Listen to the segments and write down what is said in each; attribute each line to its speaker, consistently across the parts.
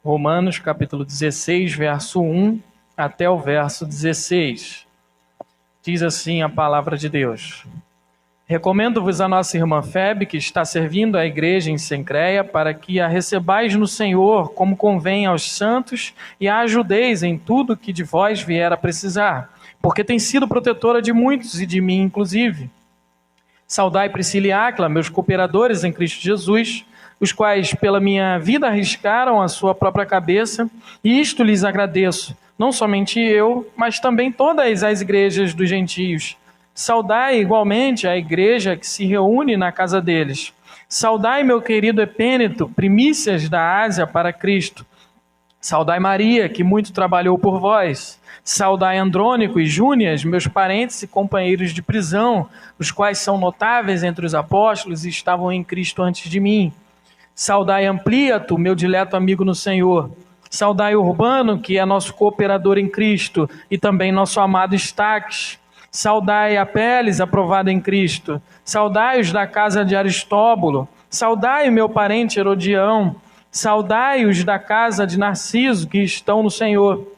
Speaker 1: Romanos capítulo 16, verso 1 até o verso 16. Diz assim a palavra de Deus. Recomendo-vos a nossa irmã Febe, que está servindo a igreja em Cencreia, para que a recebais no Senhor, como convém aos santos, e a ajudeis em tudo que de vós vier a precisar, porque tem sido protetora de muitos e de mim inclusive. Saudai Priscila e Áquila, meus cooperadores em Cristo Jesus, os quais pela minha vida arriscaram a sua própria cabeça, e isto lhes agradeço, não somente eu, mas também todas as igrejas dos gentios. Saudai igualmente a igreja que se reúne na casa deles. Saudai meu querido Epêneto, primícias da Ásia para Cristo. Saudai Maria, que muito trabalhou por vós. Saudai Andrônico e Júnias, meus parentes e companheiros de prisão, os quais são notáveis entre os apóstolos e estavam em Cristo antes de mim. Saudai Ampliato, meu dileto amigo no Senhor. Saudai Urbano, que é nosso cooperador em Cristo, e também nosso amado Estaques. Saudai Apeles, aprovado em Cristo. Saudai os da casa de Aristóbulo. Saudai o meu parente Herodião. Saudai os da casa de Narciso, que estão no Senhor.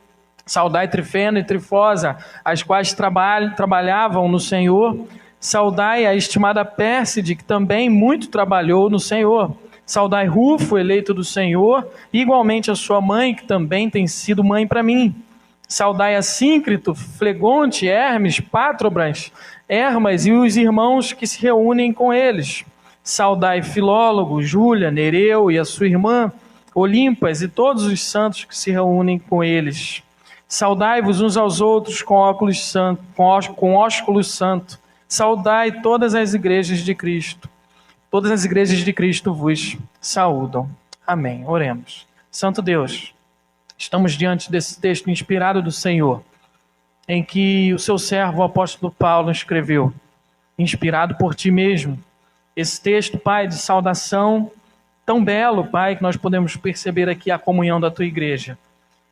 Speaker 1: Saudai Trifena e Trifosa, as quais trabalhavam no Senhor. Saudai a estimada Pérside, que também muito trabalhou no Senhor. Saudai Rufo, eleito do Senhor, e igualmente a sua mãe, que também tem sido mãe para mim. Saudai Assíncrito, Flegonte, Hermes, Patrobras, Hermas e os irmãos que se reúnem com eles. Saudai Filólogo, Júlia, Nereu e a sua irmã, Olimpas e todos os santos que se reúnem com eles. Saudai-vos uns aos outros com ósculo santo. Saudai todas as igrejas de Cristo. Todas as igrejas de Cristo vos saúdam. Amém. Oremos. Santo Deus, estamos diante desse texto inspirado do Senhor, em que o seu servo, o apóstolo Paulo, escreveu, inspirado por ti mesmo. Esse texto, Pai, de saudação, tão belo, Pai, que nós podemos perceber aqui a comunhão da tua igreja.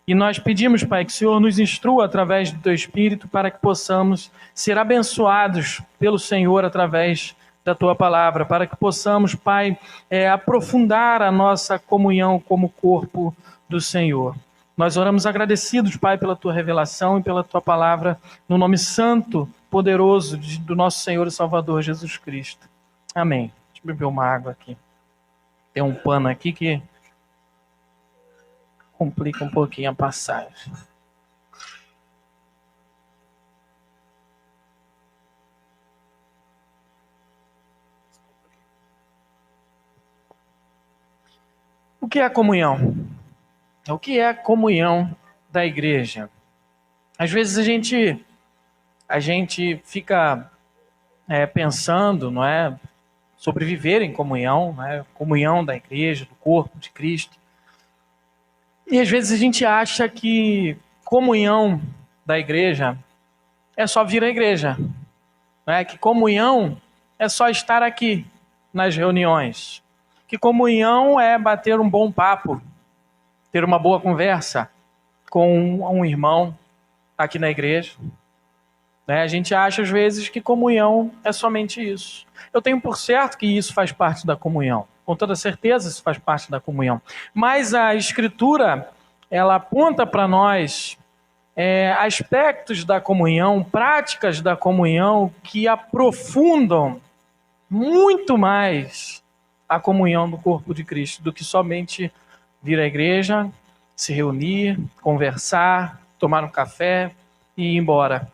Speaker 1: E nós pedimos, Pai, que o Senhor nos instrua através do teu Espírito para que possamos ser abençoados pelo Senhor através da tua palavra, para que possamos, Pai, aprofundar a nossa comunhão como corpo do Senhor. Nós oramos agradecidos, Pai, pela tua revelação e pela tua palavra, no nome santo, poderoso do nosso Senhor e Salvador Jesus Cristo. Amém. Deixa eu beber uma água aqui. Tem um pano aqui que complica um pouquinho a passagem. O que é a comunhão? O que é a comunhão da igreja? Às vezes a gente fica pensando, não é, sobre viver em comunhão, né? Comunhão da igreja, do corpo de Cristo. E às vezes a gente acha que comunhão da igreja é só vir à igreja, né? Que comunhão é só estar aqui nas reuniões, que comunhão é bater um bom papo, ter uma boa conversa com um irmão aqui na igreja. A gente acha às vezes que comunhão é somente isso. Eu tenho por certo que isso faz parte da comunhão. Com toda certeza isso faz parte da comunhão. Mas a Escritura, ela aponta para nós aspectos da comunhão, práticas da comunhão que aprofundam muito mais a comunhão do corpo de Cristo do que somente vir à igreja, se reunir, conversar, tomar um café e ir embora.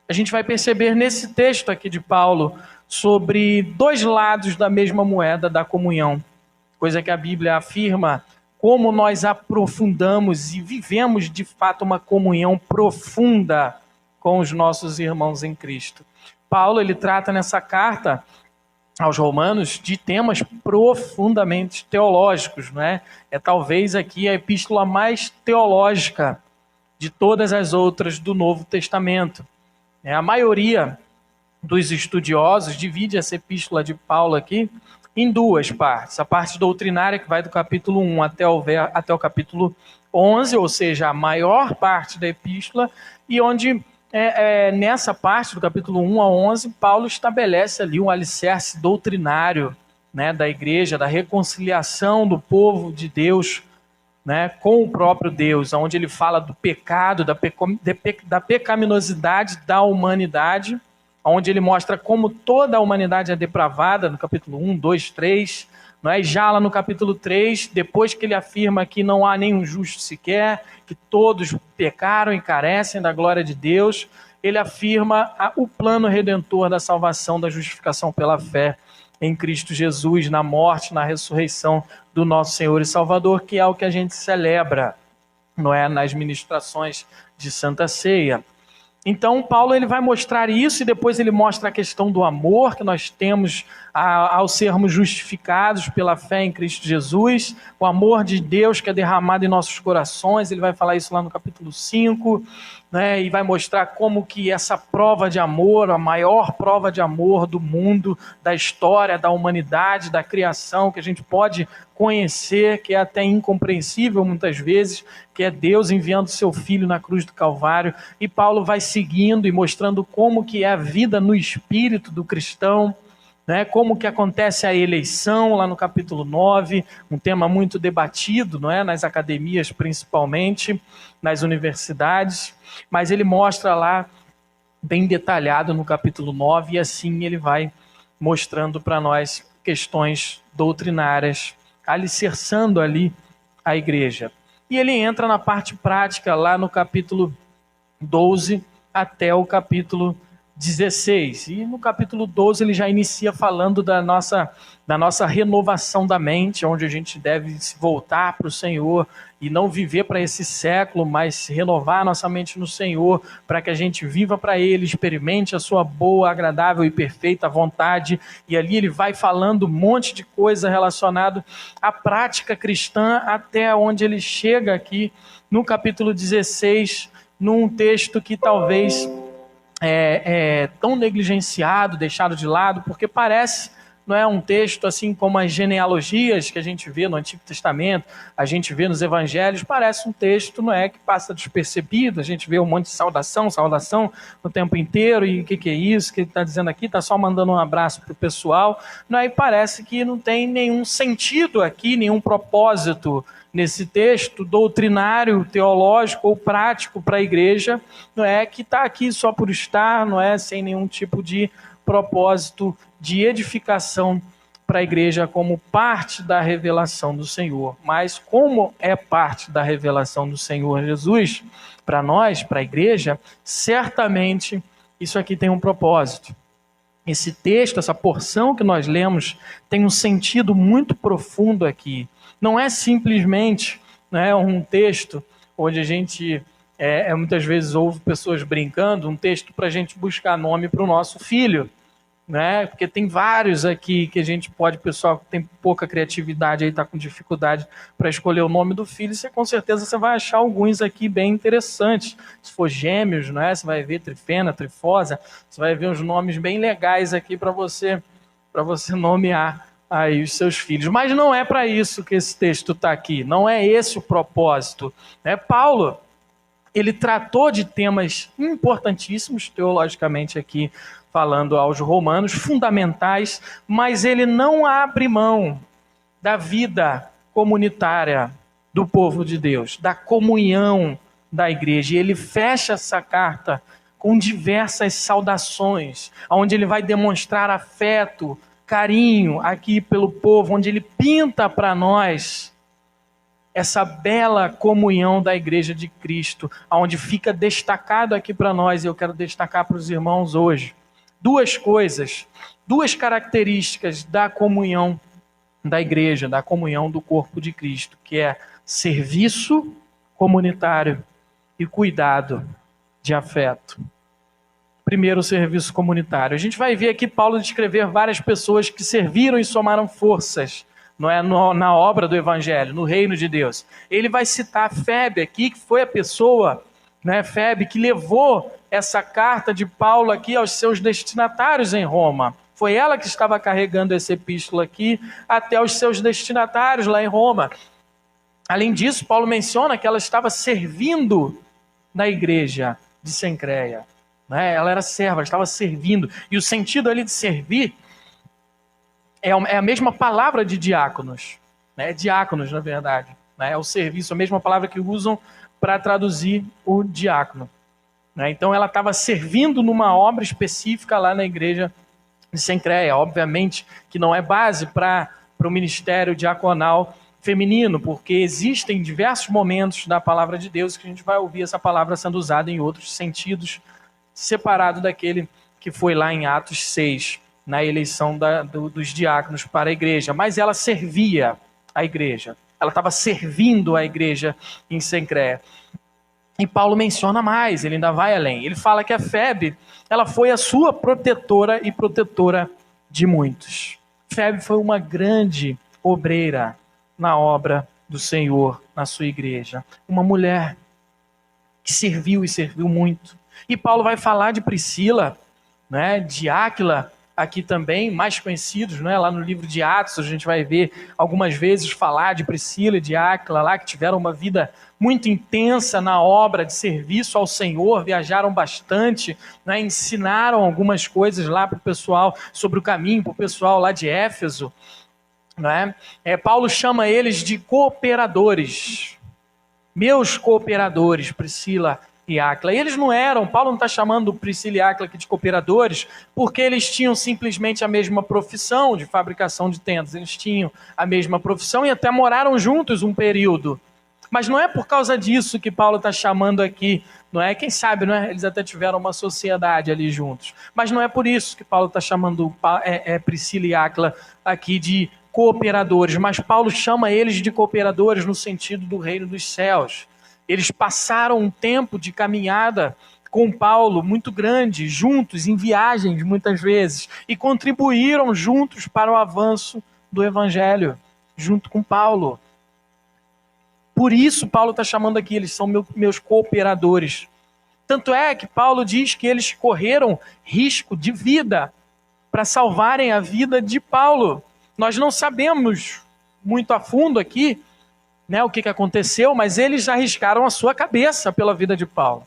Speaker 1: A gente vai perceber nesse texto aqui de Paulo sobre dois lados da mesma moeda da comunhão, coisa que a Bíblia afirma como nós aprofundamos e vivemos de fato uma comunhão profunda com os nossos irmãos em Cristo. Paulo, ele trata nessa carta aos Romanos de temas profundamente teológicos, não é? É talvez aqui a epístola mais teológica de todas as outras do Novo Testamento. A maioria dos estudiosos divide essa epístola de Paulo aqui em duas partes. A parte doutrinária, que vai do capítulo 1 até o capítulo 11, ou seja, a maior parte da epístola, e onde nessa parte do capítulo 1 a 11, Paulo estabelece ali um alicerce doutrinário, né, da igreja, da reconciliação do povo de Deus né, com o próprio Deus, onde ele fala do pecado, da pecaminosidade da humanidade, onde ele mostra como toda a humanidade é depravada, no capítulo 1, 2, 3, não é? E já lá no capítulo 3, depois que ele afirma que não há nenhum justo sequer, que todos pecaram e carecem da glória de Deus, ele afirma o plano redentor da salvação, da justificação pela fé em Cristo Jesus, na morte, na ressurreição do nosso Senhor e Salvador, que é o que a gente celebra, não é, nas ministrações de Santa Ceia. Então, Paulo ele vai mostrar isso e depois ele mostra a questão do amor que nós temos ao sermos justificados pela fé em Cristo Jesus, o amor de Deus que é derramado em nossos corações. Ele vai falar isso lá no capítulo 5, né, e vai mostrar como que essa prova de amor, a maior prova de amor do mundo, da história, da humanidade, da criação, que a gente pode conhecer, que é até incompreensível muitas vezes, que é Deus enviando seu Filho na cruz do Calvário. E Paulo vai seguindo e mostrando como que é a vida no espírito do cristão, né? Como que acontece a eleição, lá no capítulo 9, um tema muito debatido, não é? Nas academias principalmente, nas universidades, mas ele mostra lá bem detalhado no capítulo 9, e assim ele vai mostrando para nós questões doutrinárias, alicerçando ali a igreja. E ele entra na parte prática lá no capítulo 12 até o capítulo 16. E no capítulo 12 ele já inicia falando da nossa renovação da mente, onde a gente deve se voltar para o Senhor e não viver para esse século, mas renovar a nossa mente no Senhor, para que a gente viva para Ele, experimente a sua boa, agradável e perfeita vontade. E ali ele vai falando um monte de coisa relacionada à prática cristã, até onde ele chega aqui no capítulo 16, num texto que talvez é tão negligenciado, deixado de lado, porque parece, não é um texto assim como as genealogias que a gente vê no Antigo Testamento, a gente vê nos Evangelhos, parece um texto, não é, que passa despercebido. A gente vê um monte de saudação o tempo inteiro, e o que é isso que ele está dizendo aqui? Está só mandando um abraço para o pessoal, não é? E parece que não tem nenhum sentido aqui, nenhum propósito nesse texto doutrinário, teológico ou prático para a igreja, não é, que está aqui só por estar, não é, sem nenhum tipo de propósito de edificação para a igreja como parte da revelação do Senhor. Mas como é parte da revelação do Senhor Jesus para nós, para a igreja, certamente isso aqui tem um propósito. Esse texto, essa porção que nós lemos, tem um sentido muito profundo aqui. Não é simplesmente, né, um texto onde a gente muitas vezes ouve pessoas brincando, um texto para a gente buscar nome para o nosso filho, né? Porque tem vários aqui que a gente pode, pessoal que tem pouca criatividade aí, está com dificuldade para escolher o nome do filho, você com certeza você vai achar alguns aqui bem interessantes. Se for gêmeos, né, você vai ver trifena, trifosa, você vai ver uns nomes bem legais aqui para você nomear aí os seus filhos. Mas não é para isso que esse texto está aqui, não é esse o propósito. Paulo, ele tratou de temas importantíssimos teologicamente aqui, falando aos romanos, fundamentais, mas ele não abre mão da vida comunitária do povo de Deus, da comunhão da igreja. E ele fecha essa carta com diversas saudações, onde ele vai demonstrar afeto, carinho aqui pelo povo, onde ele pinta para nós essa bela comunhão da igreja de Cristo, onde fica destacado aqui para nós, e eu quero destacar para os irmãos hoje, duas coisas, duas características da comunhão da igreja, da comunhão do corpo de Cristo, que é serviço comunitário e cuidado de afeto. Primeiro, o serviço comunitário. A gente vai ver aqui Paulo descrever várias pessoas que serviram e somaram forças, não é, na obra do Evangelho, no reino de Deus. Ele vai citar Febe aqui, que foi a pessoa, né, Febe, que levou essa carta de Paulo aqui aos seus destinatários em Roma. Foi ela que estava carregando essa epístola aqui até os seus destinatários lá em Roma. Além disso, Paulo menciona que ela estava servindo na igreja de Cencreia. Né? Ela era serva, ela estava servindo. E o sentido ali de servir é a mesma palavra de diáconos. Né? Diáconos, na verdade. né? É o serviço, a mesma palavra que usam para traduzir o diácono, né? Então ela estava servindo numa obra específica lá na igreja de Cencreia. Obviamente que não é base para o ministério diaconal feminino, porque existem diversos momentos da palavra de Deus que a gente vai ouvir essa palavra sendo usada em outros sentidos, separado daquele que foi lá em Atos 6, na eleição dos diáconos para a igreja. Mas ela servia a igreja, ela estava servindo a igreja em Cencreia. E Paulo menciona mais, ele ainda vai além. Ele fala que a Febe, ela foi a sua protetora e protetora de muitos. Febe foi uma grande obreira na obra do Senhor, na sua igreja. Uma mulher que serviu e serviu muito. E Paulo vai falar de Priscila, né, de Áquila, aqui também, mais conhecidos, né? Lá no livro de Atos, a gente vai ver algumas vezes falar de Priscila e de Áquila lá, que tiveram uma vida muito intensa na obra de serviço ao Senhor, viajaram bastante, né? Ensinaram algumas coisas lá para o pessoal sobre o caminho, para o pessoal lá de Éfeso, né? Paulo chama eles de cooperadores, meus cooperadores, Priscila e Áquila. E eles não eram, Paulo não está chamando Priscila e Áquila aqui de cooperadores, porque eles tinham simplesmente a mesma profissão de fabricação de tendas. Eles tinham a mesma profissão e até moraram juntos um período. Mas não é por causa disso que Paulo está chamando aqui, não é? Quem sabe, não é? Eles até tiveram uma sociedade ali juntos. Mas não é por isso que Paulo está chamando Priscila e Áquila aqui de cooperadores. Mas Paulo chama eles de cooperadores no sentido do reino dos céus. Eles passaram um tempo de caminhada com Paulo muito grande, juntos, em viagens muitas vezes, e contribuíram juntos para o avanço do evangelho, junto com Paulo. Por isso Paulo está chamando aqui, eles são meus cooperadores. Tanto é que Paulo diz que eles correram risco de vida para salvarem a vida de Paulo. Nós não sabemos muito a fundo aqui, né, o que aconteceu, mas eles arriscaram a sua cabeça pela vida de Paulo.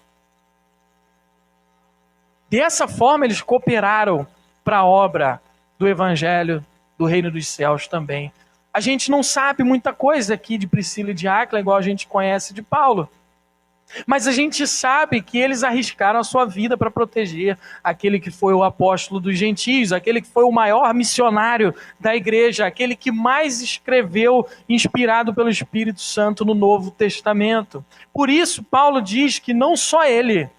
Speaker 1: Dessa forma, eles cooperaram para a obra do Evangelho do Reino dos Céus também. A gente não sabe muita coisa aqui de Priscila e de Áquila, igual a gente conhece de Paulo. Mas a gente sabe que eles arriscaram a sua vida para proteger aquele que foi o apóstolo dos gentios, aquele que foi o maior missionário da igreja, aquele que mais escreveu, inspirado pelo Espírito Santo no Novo Testamento. Por isso, Paulo diz que não só ele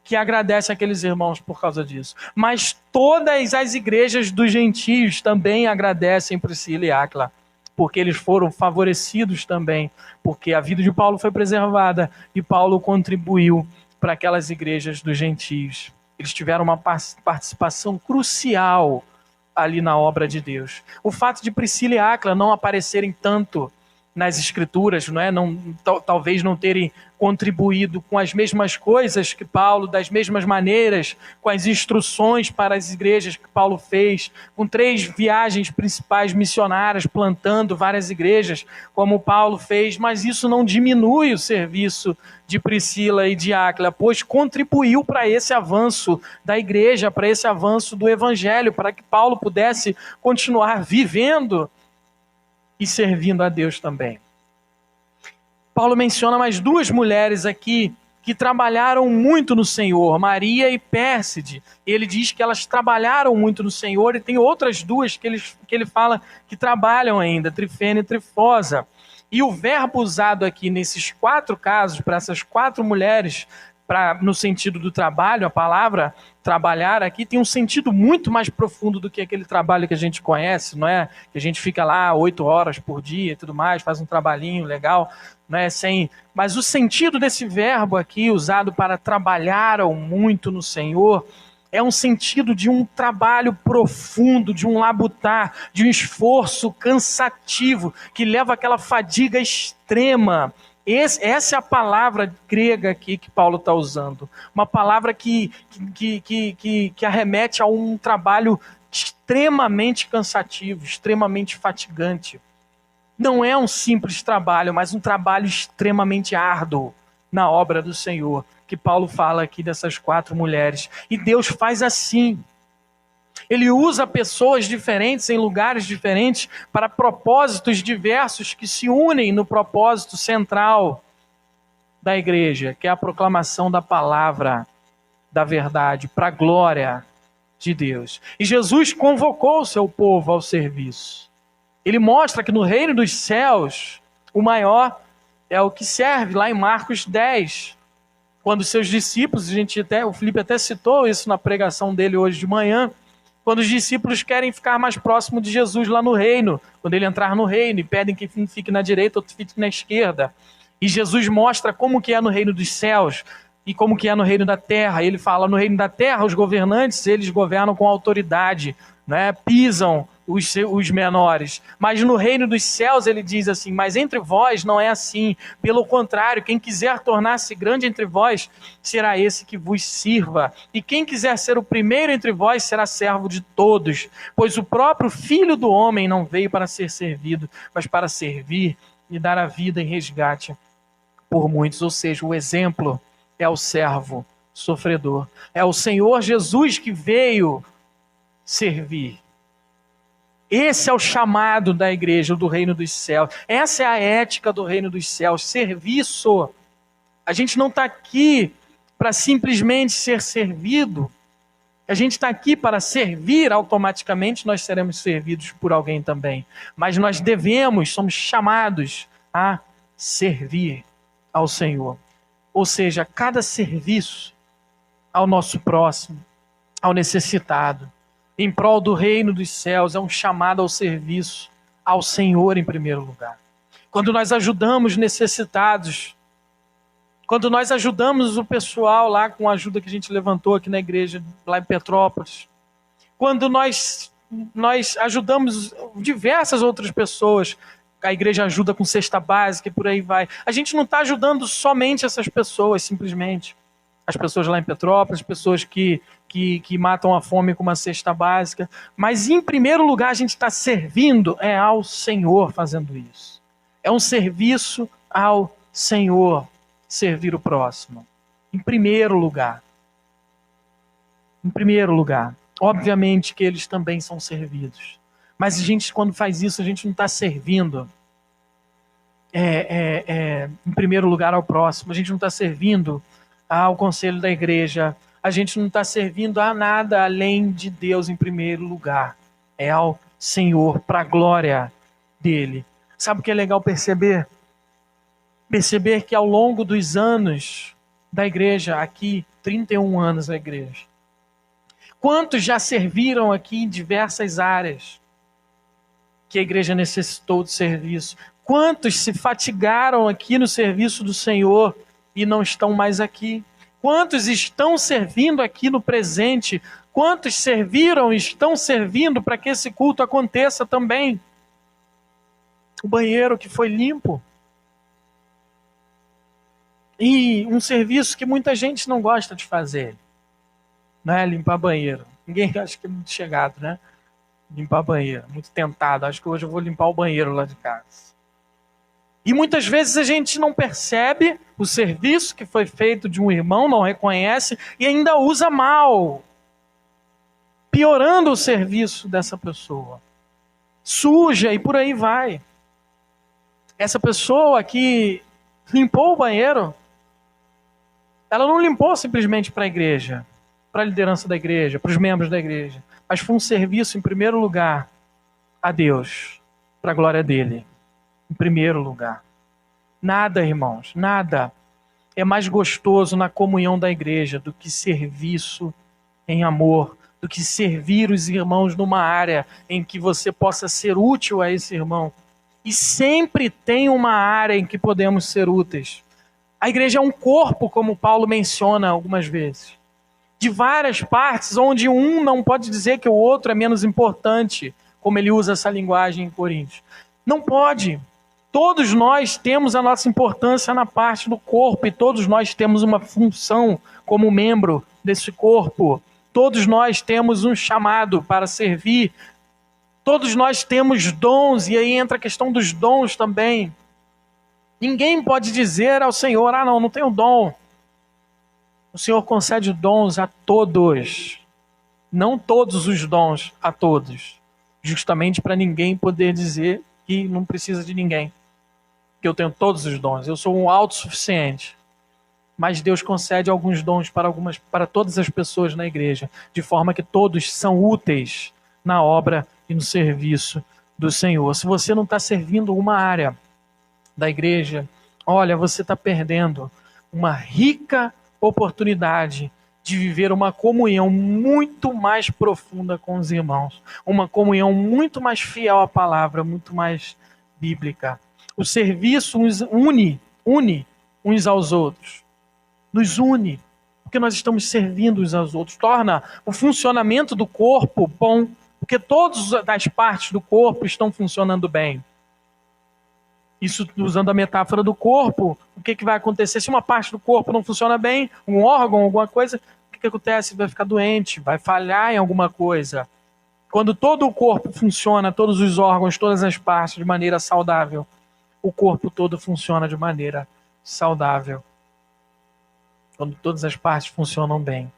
Speaker 1: que agradece aqueles irmãos por causa disso, mas todas as igrejas dos gentios também agradecem Priscila e Áquila, porque eles foram favorecidos também, porque a vida de Paulo foi preservada e Paulo contribuiu para aquelas igrejas dos gentios. Eles tiveram uma participação crucial ali na obra de Deus. O fato de Priscila e Áquila não aparecerem tanto nas escrituras, não é? Talvez não terem contribuído com as mesmas coisas que Paulo, das mesmas maneiras, com as instruções para as igrejas que Paulo fez, com 3 viagens principais missionárias, plantando várias igrejas, como Paulo fez, mas isso não diminui o serviço de Priscila e de Áquila, pois contribuiu para esse avanço da igreja, para esse avanço do evangelho, para que Paulo pudesse continuar vivendo e servindo a Deus também. Paulo menciona mais 2 mulheres aqui que trabalharam muito no Senhor, Maria e Pérside. Ele diz que elas trabalharam muito no Senhor, e tem outras 2 que ele fala que trabalham ainda, Trifena e Trifosa. E o verbo usado aqui nesses 4 casos, para essas 4 mulheres, no sentido do trabalho, a palavra trabalhar aqui tem um sentido muito mais profundo do que aquele trabalho que a gente conhece, não é? Que a gente fica lá 8 horas por dia e tudo mais, faz um trabalhinho legal, não é? Mas o sentido desse verbo aqui, usado para trabalharam muito no Senhor, é um sentido de um trabalho profundo, de um labutar, de um esforço cansativo, que leva àquela fadiga extrema. Essa é a palavra grega aqui que Paulo está usando. Uma palavra que arremete a um trabalho extremamente cansativo, extremamente fatigante. Não é um simples trabalho, mas um trabalho extremamente árduo na obra do Senhor, que Paulo fala aqui dessas 4 mulheres. E Deus faz assim. Ele usa pessoas diferentes em lugares diferentes para propósitos diversos que se unem no propósito central da igreja, que é a proclamação da palavra da verdade, para a glória de Deus. E Jesus convocou o seu povo ao serviço. Ele mostra que no reino dos céus, o maior é o que serve, lá em Marcos 10. Quando seus discípulos, o Felipe até citou isso na pregação dele hoje de manhã, quando os discípulos querem ficar mais próximo de Jesus lá no reino, quando ele entrar no reino e pedem que um fique na direita, outro fique na esquerda. E Jesus mostra como que é no reino dos céus e como que é no reino da terra. Ele fala, no reino da terra, os governantes, eles governam com autoridade, né? Pisam os menores. Mas no reino dos céus, ele diz assim, mas entre vós não é assim. Pelo contrário, quem quiser tornar-se grande entre vós, será esse que vos sirva. E quem quiser ser o primeiro entre vós, será servo de todos. Pois o próprio Filho do Homem não veio para ser servido, mas para servir e dar a vida em resgate por muitos. Ou seja, o exemplo é o servo sofredor. É o Senhor Jesus que veio servir. Esse é o chamado da igreja do reino dos céus. Essa é a ética do reino dos céus, serviço. A gente não está aqui para simplesmente ser servido. A gente está aqui para servir, automaticamente nós seremos servidos por alguém também. Mas nós somos chamados a servir ao Senhor. Ou seja, cada serviço ao nosso próximo, ao necessitado, em prol do reino dos céus, é um chamado ao serviço ao Senhor em primeiro lugar. Quando nós ajudamos necessitados, quando nós ajudamos o pessoal lá com a ajuda que a gente levantou aqui na igreja, lá em Petrópolis, quando nós ajudamos diversas outras pessoas, a igreja ajuda com cesta básica e por aí vai, a gente não está ajudando somente essas pessoas, simplesmente. As pessoas lá em Petrópolis, as pessoas que matam a fome com uma cesta básica. Mas, em primeiro lugar, a gente está servindo ao Senhor fazendo isso. É um serviço ao Senhor, servir o próximo. Em primeiro lugar. Em primeiro lugar. Obviamente que eles também são servidos. Mas a gente, quando faz isso, a gente não está servindo em primeiro lugar ao próximo. A gente não está servindo ao conselho da igreja. A gente não está servindo a nada além de Deus em primeiro lugar. É ao Senhor, para a glória dele. Sabe o que é legal perceber? Perceber que ao longo dos anos da igreja, aqui, 31 anos da igreja, quantos já serviram aqui em diversas áreas que a igreja necessitou de serviço? Quantos se fatigaram aqui no serviço do Senhor e não estão mais aqui? Quantos estão servindo aqui no presente? Quantos serviram e estão servindo para que esse culto aconteça também? O banheiro que foi limpo. E um serviço que muita gente não gosta de fazer, né? Limpar banheiro. Ninguém acha que é muito chegado, né? Limpar banheiro, muito tentado. Acho que hoje eu vou limpar o banheiro lá de casa. E muitas vezes a gente não percebe o serviço que foi feito de um irmão, não reconhece e ainda usa mal, piorando o serviço dessa pessoa. Suja e por aí vai. Essa pessoa que limpou o banheiro, ela não limpou simplesmente para a igreja, para a liderança da igreja, para os membros da igreja, mas foi um serviço em primeiro lugar a Deus, para a glória dele. Em primeiro lugar. Nada, irmãos, nada é mais gostoso na comunhão da igreja do que serviço em amor, do que servir os irmãos numa área em que você possa ser útil a esse irmão. E sempre tem uma área em que podemos ser úteis. A igreja é um corpo, como Paulo menciona algumas vezes, de várias partes, onde um não pode dizer que o outro é menos importante, como ele usa essa linguagem em Coríntios. Não pode. Todos nós temos a nossa importância na parte do corpo e todos nós temos uma função como membro desse corpo. Todos nós temos um chamado para servir. Todos nós temos dons e aí entra a questão dos dons também. Ninguém pode dizer ao Senhor, não tenho dom. O Senhor concede dons a todos. não todos os dons a todos, justamente para ninguém poder dizer que não precisa de ninguém, que eu tenho todos os dons, eu sou um autossuficiente. Mas Deus concede alguns dons para todas as pessoas na igreja, de forma que todos são úteis na obra e no serviço do Senhor. Se você não está servindo uma área da igreja, olha, você está perdendo uma rica oportunidade de viver uma comunhão muito mais profunda com os irmãos, uma comunhão muito mais fiel à palavra, muito mais bíblica. O serviço nos une uns aos outros. Nos une, porque nós estamos servindo uns aos outros. Torna o funcionamento do corpo bom, porque todas as partes do corpo estão funcionando bem. Isso usando a metáfora do corpo, o que vai acontecer? Se uma parte do corpo não funciona bem, um órgão, alguma coisa, o que acontece? Vai ficar doente, vai falhar em alguma coisa. Quando todo o corpo funciona, todos os órgãos, todas as partes de maneira saudável, o corpo todo funciona de maneira saudável. Quando todas as partes funcionam bem.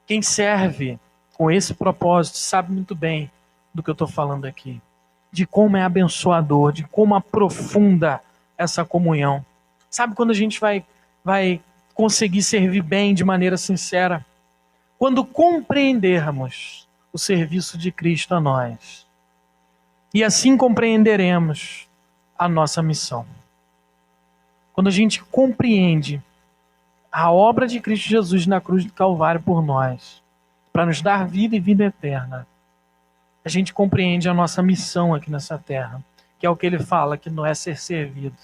Speaker 1: Quem serve com esse propósito sabe muito bem do que eu estou falando aqui. De como é abençoador, de como aprofunda essa comunhão. Sabe quando a gente vai conseguir servir bem de maneira sincera? Quando compreendermos o serviço de Cristo a nós. E assim compreenderemos a nossa missão. Quando a gente compreende a obra de Cristo Jesus na cruz do Calvário por nós, para nos dar vida e vida eterna, a gente compreende a nossa missão aqui nessa terra, que é o que ele fala, que não é ser servido,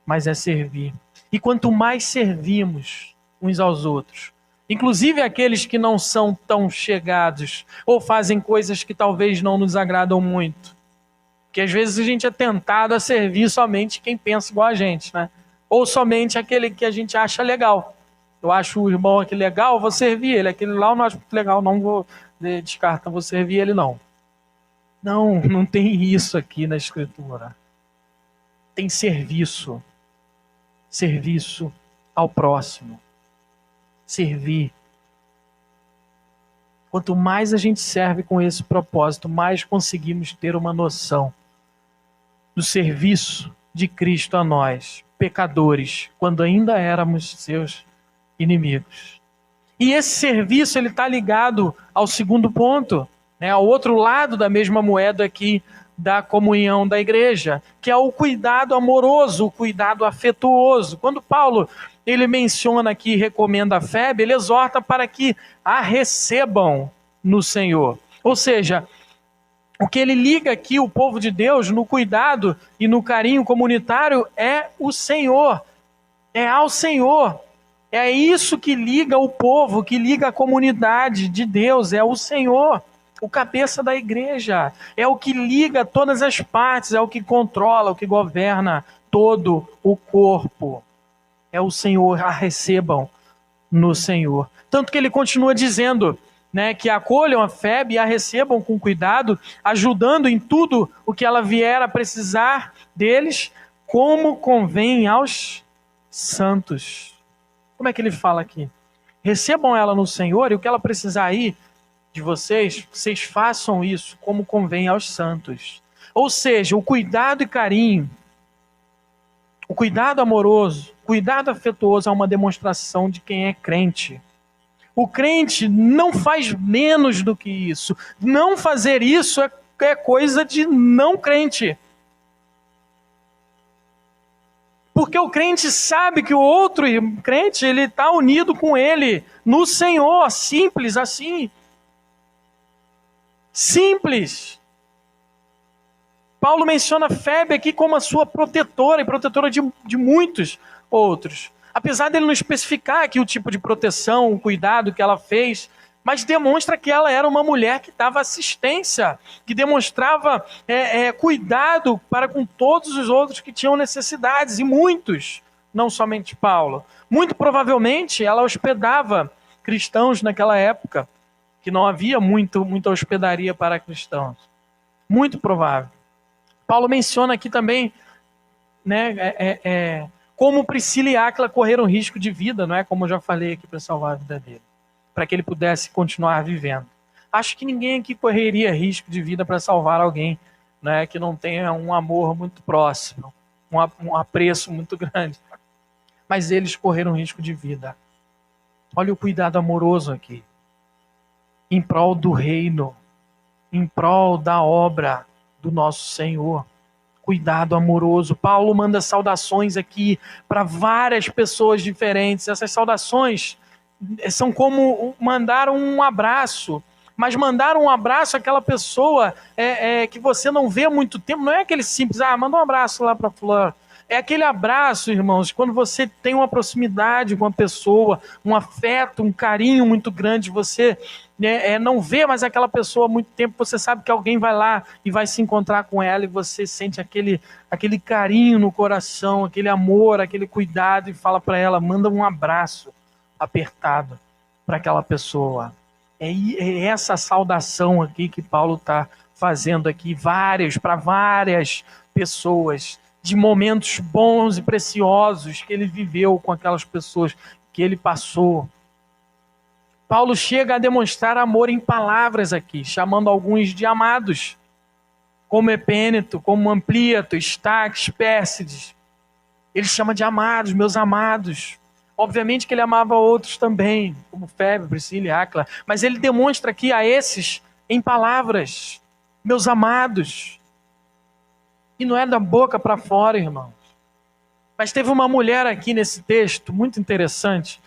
Speaker 1: mas é servir. E quanto mais servimos uns aos outros, inclusive aqueles que não são tão chegados, ou fazem coisas que talvez não nos agradam muito, porque às vezes a gente é tentado a servir somente quem pensa igual a gente, né? Ou somente aquele que a gente acha legal. Eu acho o irmão aqui legal, vou servir ele. Aquele lá eu não acho muito legal, não vou descartar, vou servir ele não. Não tem isso aqui na Escritura. Tem serviço. Serviço ao próximo. Servir. Quanto mais a gente serve com esse propósito, mais conseguimos ter uma noção do serviço de Cristo a nós, pecadores, quando ainda éramos seus inimigos. E esse serviço ele está ligado ao segundo ponto, né, ao outro lado da mesma moeda aqui da comunhão da igreja, que é o cuidado amoroso, o cuidado afetuoso. Quando Paulo ele menciona aqui, recomenda a Febe, ele exorta para que a recebam no Senhor. Ou seja, o que ele liga aqui o povo de Deus no cuidado e no carinho comunitário é o Senhor, é ao Senhor. É isso que liga o povo, que liga a comunidade de Deus, é o Senhor, o cabeça da igreja, é o que liga todas as partes, é o que controla, o que governa todo o corpo. É o Senhor, a recebam no Senhor. Tanto que ele continua dizendo, né, que acolham a Febe e a recebam com cuidado, ajudando em tudo o que ela vier a precisar deles, como convém aos santos. Como é que ele fala aqui? Recebam ela no Senhor e o que ela precisar aí de vocês, vocês façam isso como convém aos santos. Ou seja, o cuidado e carinho, o cuidado amoroso, o cuidado afetuoso é uma demonstração de quem é crente. O crente não faz menos do que isso. Não fazer isso é coisa de não crente. Porque o crente sabe que o outro crente ele está unido com ele no Senhor, simples assim. Simples. Paulo menciona Febe aqui como a sua protetora e protetora de muitos outros. Apesar dele não especificar aqui o tipo de proteção, o cuidado que ela fez, mas demonstra que ela era uma mulher que dava assistência, que demonstrava cuidado para com todos os outros que tinham necessidades, e muitos, não somente Paulo. Muito provavelmente ela hospedava cristãos naquela época, que não havia muita hospedaria para cristãos. Muito provável. Paulo menciona aqui também, né, como Priscila e Áquila correram risco de vida, não é? Como eu já falei aqui, para salvar a vida dele, para que ele pudesse continuar vivendo. Acho que ninguém aqui correria risco de vida para salvar alguém, né, que não tenha um amor muito próximo, um apreço muito grande. Mas eles correram risco de vida. Olha o cuidado amoroso aqui. Em prol do reino, em prol da obra do nosso Senhor. Cuidado amoroso. Paulo manda saudações aqui para várias pessoas diferentes. Essas saudações são como mandar um abraço. Mas mandar um abraço àquela pessoa que você não vê há muito tempo, não é aquele simples, manda um abraço lá para fulano. É aquele abraço, irmãos, quando você tem uma proximidade com a pessoa, um afeto, um carinho muito grande, você não vê mais aquela pessoa há muito tempo, você sabe que alguém vai lá e vai se encontrar com ela e você sente aquele carinho no coração, aquele amor, aquele cuidado e fala para ela, manda um abraço apertado para aquela pessoa. É essa saudação aqui que Paulo está fazendo aqui, para várias pessoas, de momentos bons e preciosos que ele viveu com aquelas pessoas que ele passou. Paulo chega a demonstrar amor em palavras aqui, chamando alguns de amados, como Epêneto, como Amplíato, Estaques, Pérsides. Ele chama de amados, meus amados. Obviamente que ele amava outros também, como Febe, Priscila e Áquila, mas ele demonstra aqui a esses em palavras, meus amados. E não é da boca para fora, irmãos. Mas teve uma mulher aqui nesse texto, muito interessante,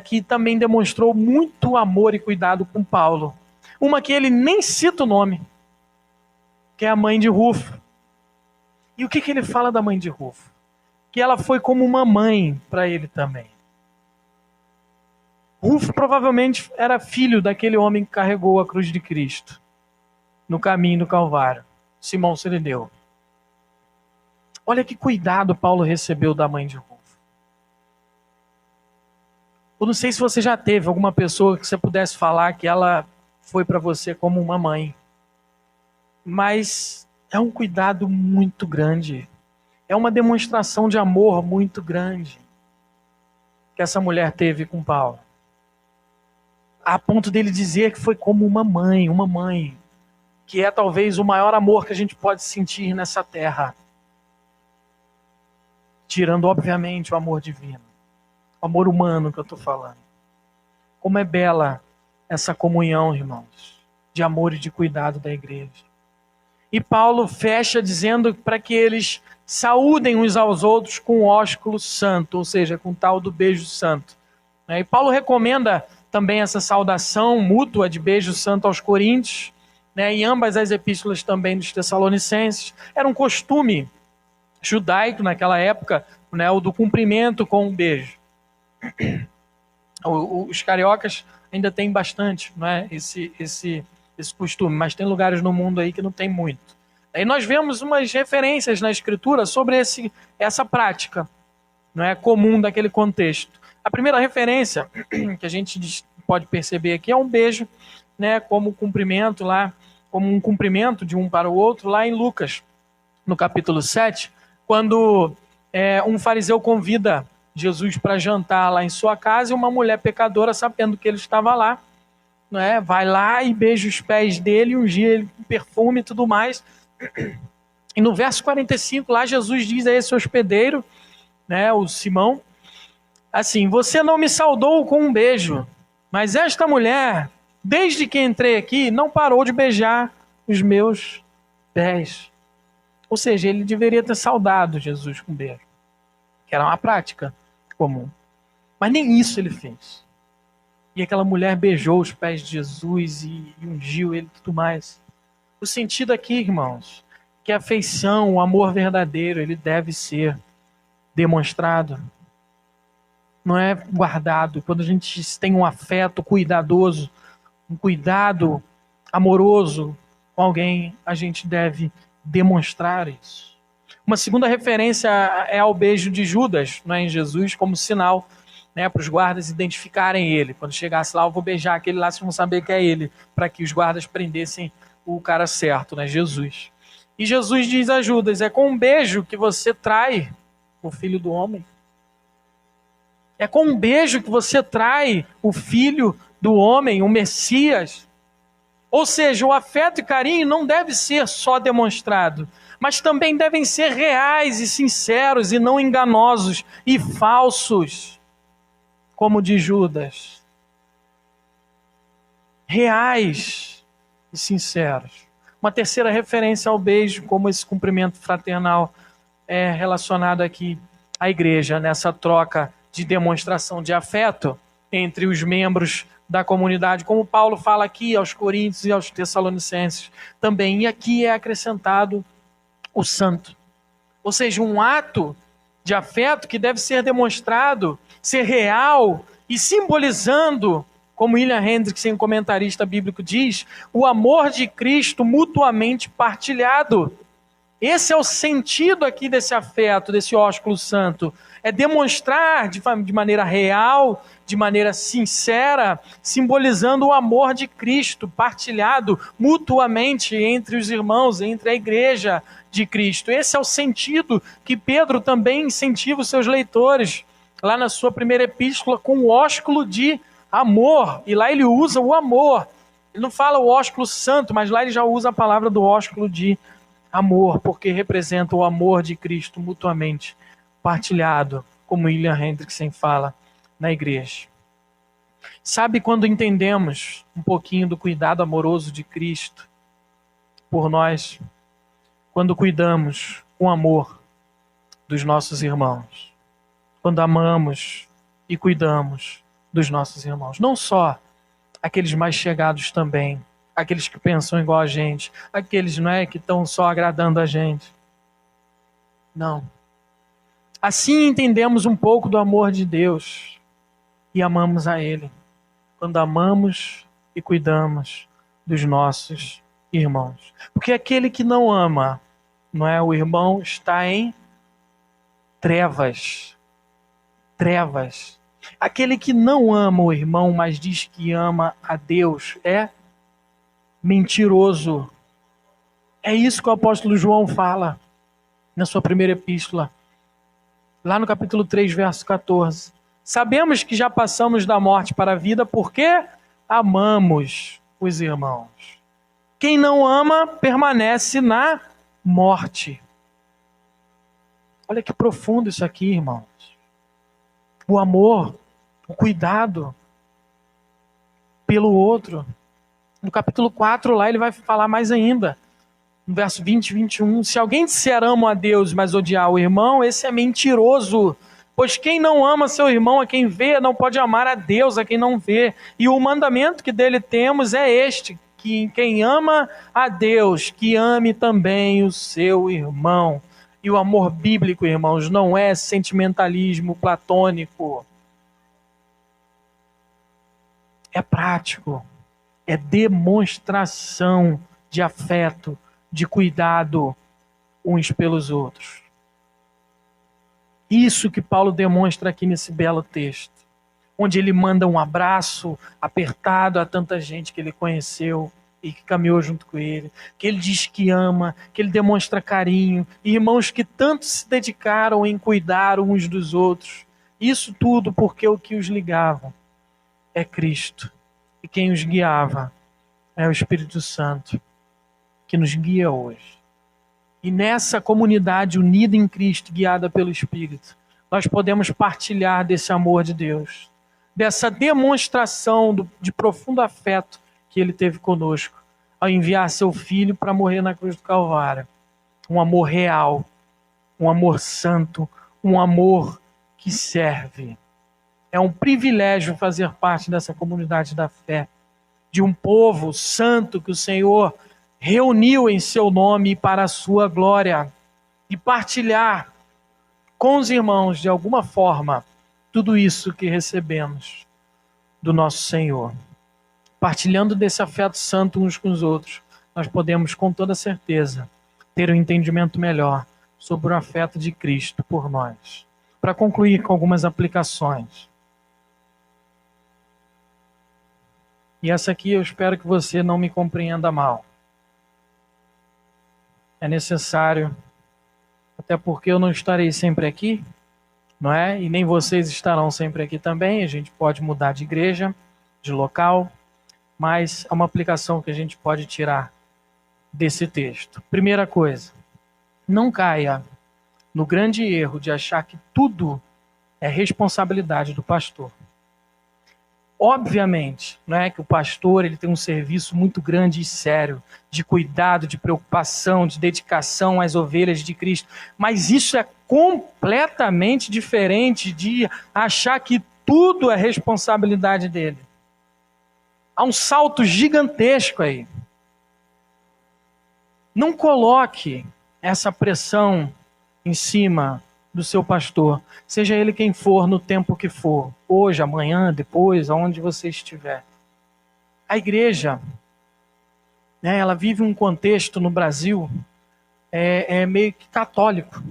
Speaker 1: que também demonstrou muito amor e cuidado com Paulo. Uma que ele nem cita o nome, que é a mãe de Rufo. E o que ele fala da mãe de Rufo? Que ela foi como uma mãe para ele também. Rufo provavelmente era filho daquele homem que carregou a cruz de Cristo no caminho do Calvário, Simão Sirineu. Olha que cuidado Paulo recebeu da mãe de Rufo. Eu não sei se você já teve alguma pessoa que você pudesse falar que ela foi para você como uma mãe, mas é um cuidado muito grande. É uma demonstração de amor muito grande que essa mulher teve com Paulo. A ponto dele dizer que foi como uma mãe, que é talvez o maior amor que a gente pode sentir nessa terra. Tirando, obviamente, o amor divino. O amor humano que eu estou falando. Como é bela essa comunhão, irmãos, de amor e de cuidado da igreja. E Paulo fecha dizendo para que eles saúdem uns aos outros com o ósculo santo, ou seja, com o tal do beijo santo. E Paulo recomenda também essa saudação mútua de beijo santo aos coríntios, em ambas as epístolas também dos Tessalonicenses. Era um costume judaico naquela época, o do cumprimento com um beijo. Os cariocas ainda têm bastante esse costume, mas tem lugares no mundo aí que não tem muito. Aí nós vemos umas referências na Escritura sobre essa prática, comum daquele contexto. A primeira referência que a gente pode perceber aqui é um beijo, como cumprimento lá, como um cumprimento de um para o outro, lá em Lucas, no capítulo 7, quando um fariseu convida Jesus para jantar lá em sua casa e uma mulher pecadora, sabendo que ele estava lá, vai lá e beija os pés dele, ungia ele com perfume e tudo mais. E no verso 45 lá Jesus diz a esse hospedeiro, o Simão, assim: você não me saudou com um beijo, mas esta mulher, desde que entrei aqui, não parou de beijar os meus pés. Ou seja, ele deveria ter saudado Jesus com um beijo, que era uma prática comum. Mas nem isso ele fez. E aquela mulher beijou os pés de Jesus e ungiu ele e tudo mais. O sentido aqui, irmãos, que a afeição, o amor verdadeiro, ele deve ser demonstrado. Não é guardado. Quando a gente tem um afeto cuidadoso, um cuidado amoroso com alguém, a gente deve demonstrar isso. Uma segunda referência é ao beijo de Judas, em Jesus, como sinal, para os guardas identificarem ele. Quando chegasse lá, eu vou beijar aquele lá, vocês vão saber que é ele, para que os guardas prendessem o cara certo, Jesus. E Jesus diz a Judas: é com um beijo que você trai o Filho do Homem. É com um beijo que você trai o Filho do Homem, o Messias. Ou seja, o afeto e carinho não deve ser só demonstrado, mas também devem ser reais e sinceros e não enganosos e falsos, como de Judas. Reais e sinceros. Uma terceira referência ao beijo, como esse cumprimento fraternal é relacionado aqui à igreja, nessa troca de demonstração de afeto entre os membros da comunidade, como Paulo fala aqui aos Coríntios e aos Tessalonicenses também. E aqui é acrescentado o santo. Ou seja, um ato de afeto que deve ser demonstrado, ser real e simbolizando, como William Hendrickson, comentarista bíblico, diz, o amor de Cristo mutuamente partilhado. Esse é o sentido aqui desse afeto, desse ósculo santo. É demonstrar de maneira real, de maneira sincera, simbolizando o amor de Cristo, partilhado mutuamente entre os irmãos, entre a igreja de Cristo. Esse é o sentido que Pedro também incentiva os seus leitores, lá na sua primeira epístola, com o ósculo de amor. E lá ele usa o amor. Ele não fala o ósculo santo, mas lá ele já usa a palavra do ósculo de amor, porque representa o amor de Cristo mutuamente partilhado, como William Hendrickson fala na igreja. Sabe quando entendemos um pouquinho do cuidado amoroso de Cristo por nós? Quando cuidamos com amor dos nossos irmãos. Quando amamos e cuidamos dos nossos irmãos. Não só aqueles mais chegados também, aqueles que pensam igual a gente, aqueles, não é, que estão só agradando a gente. Não. Assim entendemos um pouco do amor de Deus e amamos a Ele. Quando amamos e cuidamos dos nossos irmãos. Porque aquele que não ama, não é, o irmão, está em trevas. Trevas. Aquele que não ama o irmão, mas diz que ama a Deus, é mentiroso. É isso que o apóstolo João fala na sua primeira epístola, lá no capítulo 3, verso 14. Sabemos que já passamos da morte para a vida porque amamos os irmãos. Quem não ama permanece na morte. Olha que profundo isso aqui, irmãos. O amor, o cuidado pelo outro. No capítulo 4, lá ele vai falar mais ainda. No verso 20 e 21. Se alguém disser amo a Deus, mas odiar o irmão, esse é mentiroso. Pois quem não ama seu irmão, a quem vê, não pode amar a Deus, a quem não vê. E o mandamento que dele temos é este, que quem ama a Deus, que ame também o seu irmão. E o amor bíblico, irmãos, não é sentimentalismo platônico. É prático. É demonstração de afeto, de cuidado uns pelos outros. Isso que Paulo demonstra aqui nesse belo texto, onde ele manda um abraço apertado a tanta gente que ele conheceu e que caminhou junto com ele, que ele diz que ama, que ele demonstra carinho, irmãos que tanto se dedicaram em cuidar uns dos outros. Isso tudo porque o que os ligava é Cristo. E quem os guiava é o Espírito Santo, que nos guia hoje. E nessa comunidade unida em Cristo, guiada pelo Espírito, nós podemos partilhar desse amor de Deus, dessa demonstração de profundo afeto que Ele teve conosco, ao enviar seu Filho para morrer na cruz do Calvário. Um amor real, um amor santo, um amor que serve. É um privilégio fazer parte dessa comunidade da fé, de um povo santo que o Senhor reuniu em seu nome para a sua glória, e partilhar com os irmãos, de alguma forma, tudo isso que recebemos do nosso Senhor. Partilhando desse afeto santo uns com os outros, nós podemos, com toda certeza, ter um entendimento melhor sobre o afeto de Cristo por nós. Para concluir com algumas aplicações. E essa aqui eu espero que você não me compreenda mal. É necessário, até porque eu não estarei sempre aqui, não é? E nem vocês estarão sempre aqui também. A gente pode mudar de igreja, de local. mas é uma aplicação que a gente pode tirar desse texto. Primeira coisa, não caia no grande erro de achar que tudo é responsabilidade do pastor. Obviamente, não é que o pastor ele tem um serviço muito grande e sério de cuidado, de preocupação, de dedicação às ovelhas de Cristo, mas isso é completamente diferente de achar que tudo é responsabilidade dele. Há um salto gigantesco aí. Não coloque essa pressão em cima do seu pastor, seja ele quem for, no tempo que for, hoje, amanhã, depois, aonde você estiver. A igreja, né, ela vive um contexto no Brasil meio que católico,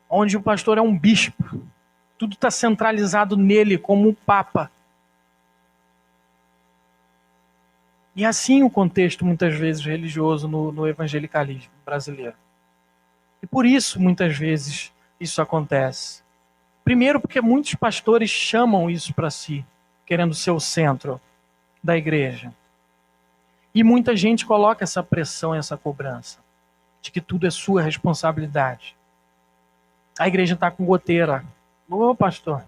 Speaker 1: onde o pastor é um bispo, tudo está centralizado nele como um papa. E assim o contexto, muitas vezes, religioso no evangelicalismo brasileiro. E por isso, muitas vezes, isso acontece. Primeiro, porque muitos pastores chamam isso para si, querendo ser o centro da igreja. E muita gente coloca essa pressão, essa cobrança, de que tudo é sua responsabilidade. A igreja está com goteira. Ô, pastor,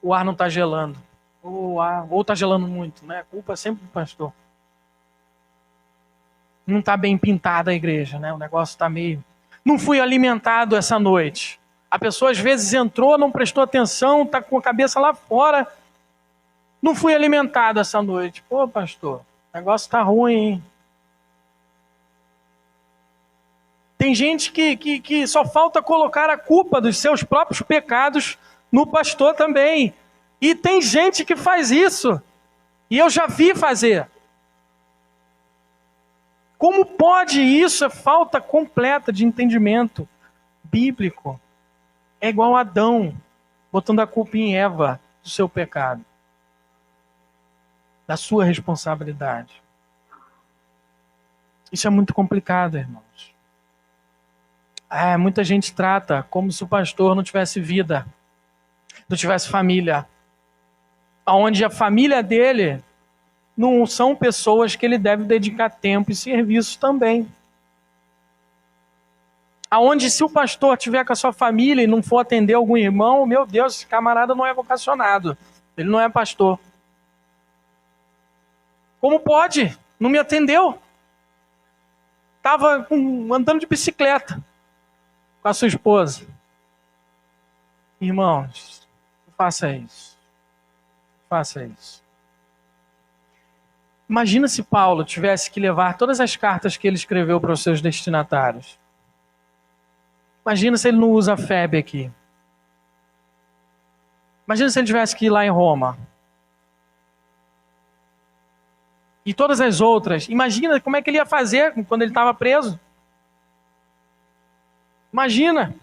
Speaker 1: o ar não está gelando. Ou está gelando muito, né? A culpa é sempre do pastor. Não está bem pintada a igreja, né? O negócio está meio... Não fui alimentado essa noite. A pessoa às vezes entrou, não prestou atenção, está com a cabeça lá fora. Não fui alimentado essa noite. Pô, pastor, o negócio está ruim, hein? Tem gente que só falta colocar a culpa dos seus próprios pecados no pastor também. E tem gente que faz isso. E eu já vi fazer. Como pode isso? É falta completa de entendimento bíblico. É igual a Adão, botando a culpa em Eva do seu pecado. Da sua responsabilidade. Isso é muito complicado, irmãos. Muita gente trata como se o pastor não tivesse vida, não tivesse família. Onde a família dele não são pessoas que ele deve dedicar tempo e serviço também. Aonde se o pastor estiver com a sua família e não for atender algum irmão, meu Deus, esse camarada não é vocacionado. Ele não é pastor. Como pode? Não me atendeu. Estava andando de bicicleta com a sua esposa. Irmãos, não faça isso. Faça isso. Imagina se Paulo tivesse que levar todas as cartas que ele escreveu para os seus destinatários. Imagina se ele não usa Febe aqui. Imagina se ele tivesse que ir lá em Roma. E todas as outras. Imagina como é que ele ia fazer quando ele estava preso. Imagina.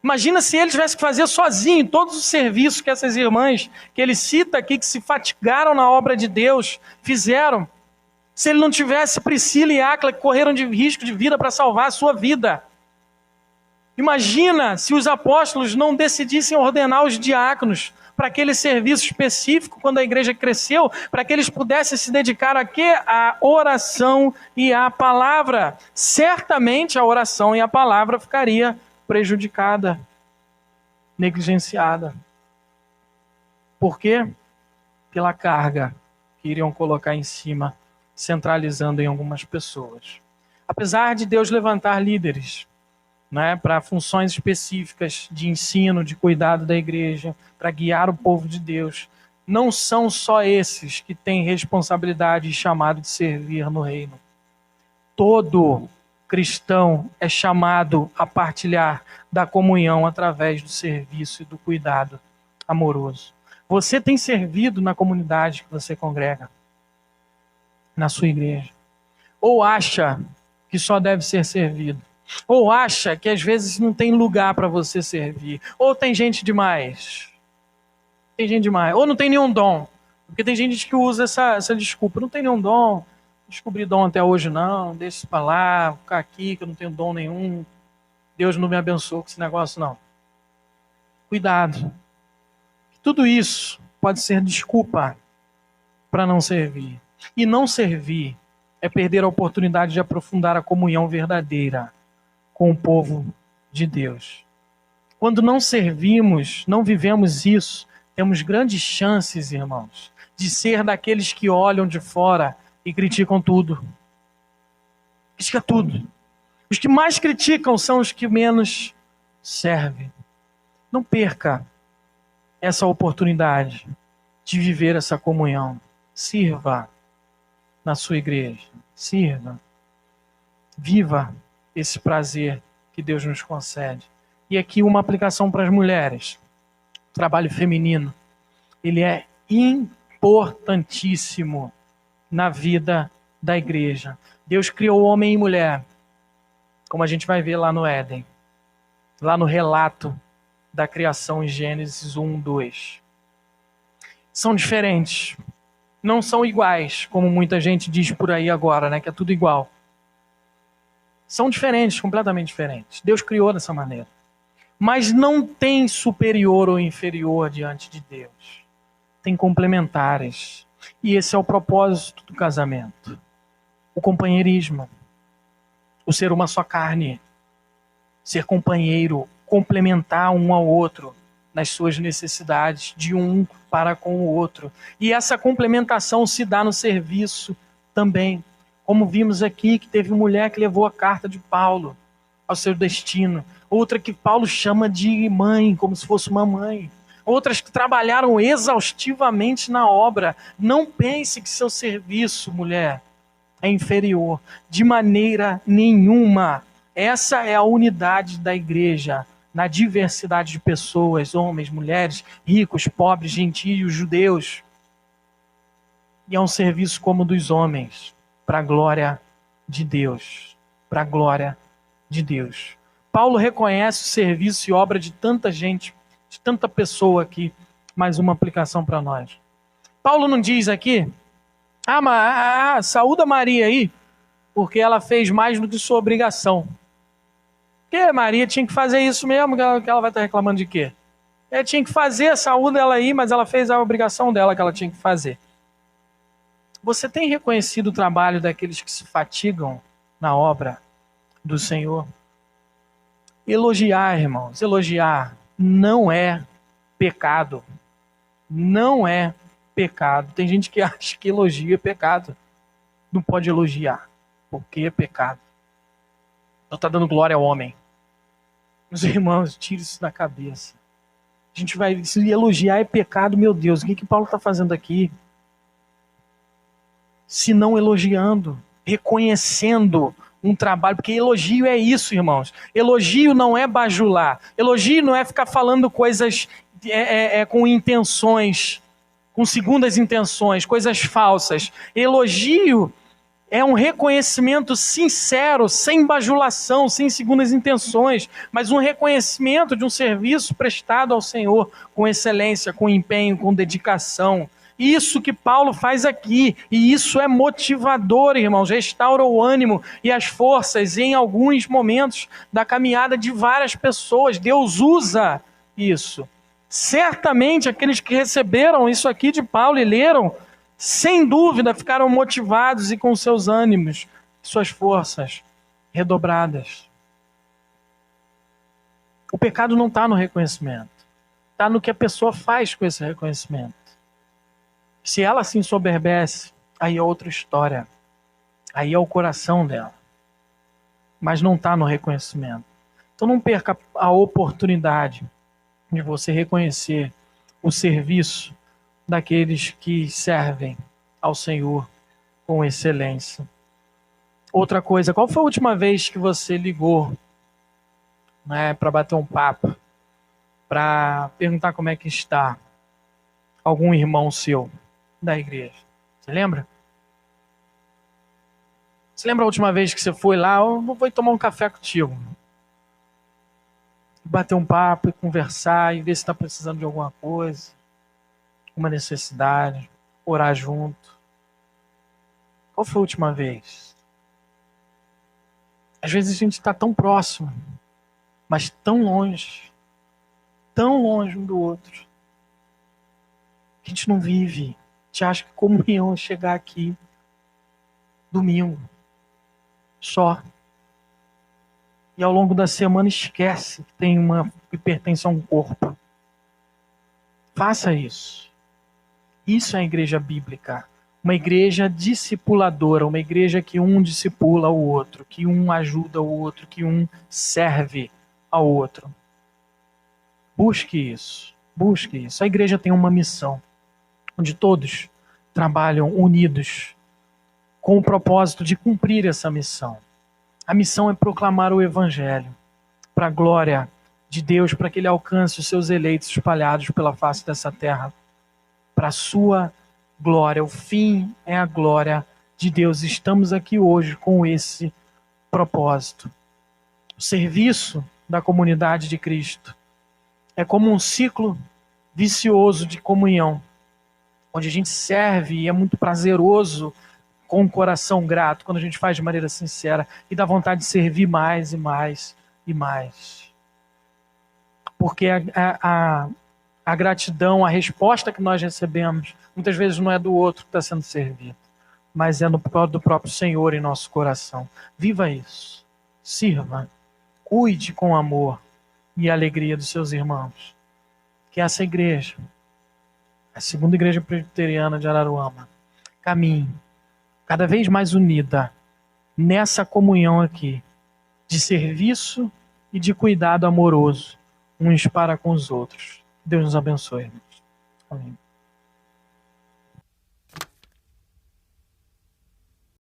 Speaker 1: Imagina se ele tivesse que fazer sozinho todos os serviços que essas irmãs, que ele cita aqui, que se fatigaram na obra de Deus, fizeram. Se ele não tivesse Priscila e Áquila, que correram de risco de vida para salvar a sua vida. Imagina se os apóstolos não decidissem ordenar os diáconos para aquele serviço específico quando a igreja cresceu, para que eles pudessem se dedicar a quê? A oração e a palavra. Certamente a oração e a palavra ficaria prejudicada, negligenciada. Por quê? Pela carga que iriam colocar em cima, centralizando em algumas pessoas. Apesar de Deus levantar líderes, né, para funções específicas de ensino, de cuidado da igreja, para guiar o povo de Deus, não são só esses que têm responsabilidade e chamado de servir no reino. Todo cristão é chamado a partilhar da comunhão através do serviço e do cuidado amoroso. Você tem servido na comunidade que você congrega, na sua igreja? Ou acha que só deve ser servido? Ou acha que às vezes não tem lugar para você servir? Ou tem gente demais? Tem gente demais. Ou não tem nenhum dom? Porque tem gente que usa essa desculpa. Não tem nenhum dom. Descobri dom até hoje não. Deixa isso para lá. Vou ficar aqui que eu não tenho dom nenhum. Deus não me abençoou com esse negócio não. Cuidado. Tudo isso pode ser desculpa para não servir. E não servir é perder a oportunidade de aprofundar a comunhão verdadeira com o povo de Deus. Quando não servimos, não vivemos isso, temos grandes chances, irmãos, de ser daqueles que olham de fora e criticam tudo. Critica tudo. Os que mais criticam são os que menos servem. Não perca essa oportunidade de viver essa comunhão. Sirva na sua igreja. Sirva. Viva esse prazer que Deus nos concede. E aqui uma aplicação para as mulheres. O trabalho feminino. Ele é importantíssimo na vida da igreja. Deus criou homem e mulher, como a gente vai ver lá no Éden. Lá no relato da criação em Gênesis 1, 2. São diferentes. Não são iguais, como muita gente diz por aí agora, né? Que é tudo igual. São diferentes, completamente diferentes. Deus criou dessa maneira. Mas não tem superior ou inferior diante de Deus. Tem complementares. E esse é o propósito do casamento. O companheirismo. O ser uma só carne. Ser companheiro, complementar um ao outro nas suas necessidades, de um para com o outro. E essa complementação se dá no serviço também. Como vimos aqui, que teve mulher que levou a carta de Paulo ao seu destino. Outra que Paulo chama de mãe, como se fosse uma mãe. Outras que trabalharam exaustivamente na obra. Não pense que seu serviço, mulher, é inferior. De maneira nenhuma. Essa é a unidade da igreja, na diversidade de pessoas, homens, mulheres, ricos, pobres, gentios, judeus. E é um serviço como o dos homens, para a glória de Deus. Para a glória de Deus. Paulo reconhece o serviço e obra de tanta gente, de tanta pessoa aqui. Mais uma aplicação para nós. Paulo não diz aqui, saúda Maria aí, porque ela fez mais do que sua obrigação. Porque Maria tinha que fazer isso mesmo, que ela vai estar reclamando de quê? Ela tinha que fazer a saúde dela aí, mas ela fez a obrigação dela que ela tinha que fazer. Você tem reconhecido o trabalho daqueles que se fatigam na obra do Senhor? Elogiar, irmãos, elogiar não é pecado. Não é pecado. Tem gente que acha que elogio é pecado. Não pode elogiar, porque é pecado. Não está dando glória ao homem. Meus irmãos, tire isso da cabeça. A gente vai, se elogiar é pecado, meu Deus, o que Paulo está fazendo aqui? Se não elogiando, reconhecendo um trabalho, porque elogio é isso, irmãos. Elogio não é bajular. Elogio não é ficar falando coisas com intenções, com segundas intenções, coisas falsas. Elogio é um reconhecimento sincero, sem bajulação, sem segundas intenções, mas um reconhecimento de um serviço prestado ao Senhor com excelência, com empenho, com dedicação. Isso que Paulo faz aqui, e isso é motivador, irmãos, restaura o ânimo e as forças em alguns momentos da caminhada de várias pessoas. Deus usa isso. Certamente aqueles que receberam isso aqui de Paulo e leram, sem dúvida ficaram motivados e com seus ânimos, suas forças redobradas. O pecado não está no reconhecimento, está no que a pessoa faz com esse reconhecimento. Se ela se ensoberbece, aí é outra história. Aí é o coração dela. Mas não está no reconhecimento. Então não perca a oportunidade de você reconhecer o serviço daqueles que servem ao Senhor com excelência. Outra coisa, qual foi a última vez que você ligou, né, para bater um papo, para perguntar como é que está algum irmão seu da igreja? Você lembra? Você lembra a última vez que você foi lá? Eu vou tomar um café contigo. Bater um papo e conversar e ver se está precisando de alguma coisa, uma necessidade, orar junto. Qual foi a última vez? Às vezes a gente está tão próximo, mas tão longe um do outro. A gente não vive Te acha que comunhão é chegar aqui domingo só. E ao longo da semana esquece que pertence a um corpo. Faça isso. Isso é a igreja bíblica. Uma igreja discipuladora, uma igreja que um discipula o outro, que um ajuda o outro, que um serve ao outro. Busque isso. Busque isso. A igreja tem uma missão, onde todos trabalham unidos com o propósito de cumprir essa missão. A missão é proclamar o evangelho para a glória de Deus, para que ele alcance os seus eleitos espalhados pela face dessa terra, para a sua glória. O fim é a glória de Deus. Estamos aqui hoje com esse propósito. O serviço da comunidade de Cristo é como um ciclo vicioso de comunhão, onde a gente serve e é muito prazeroso, com um coração grato, quando a gente faz de maneira sincera e dá vontade de servir mais e mais e mais. Porque a gratidão, a resposta que nós recebemos, muitas vezes não é do outro que está sendo servido, mas é do próprio Senhor em nosso coração. Viva isso. Sirva. Cuide com amor e alegria dos seus irmãos. Que essa igreja, a segunda igreja presbiteriana de Araruama, caminhe cada vez mais unida nessa comunhão aqui, de serviço e de cuidado amoroso, uns para com os outros. Deus nos abençoe. Amém.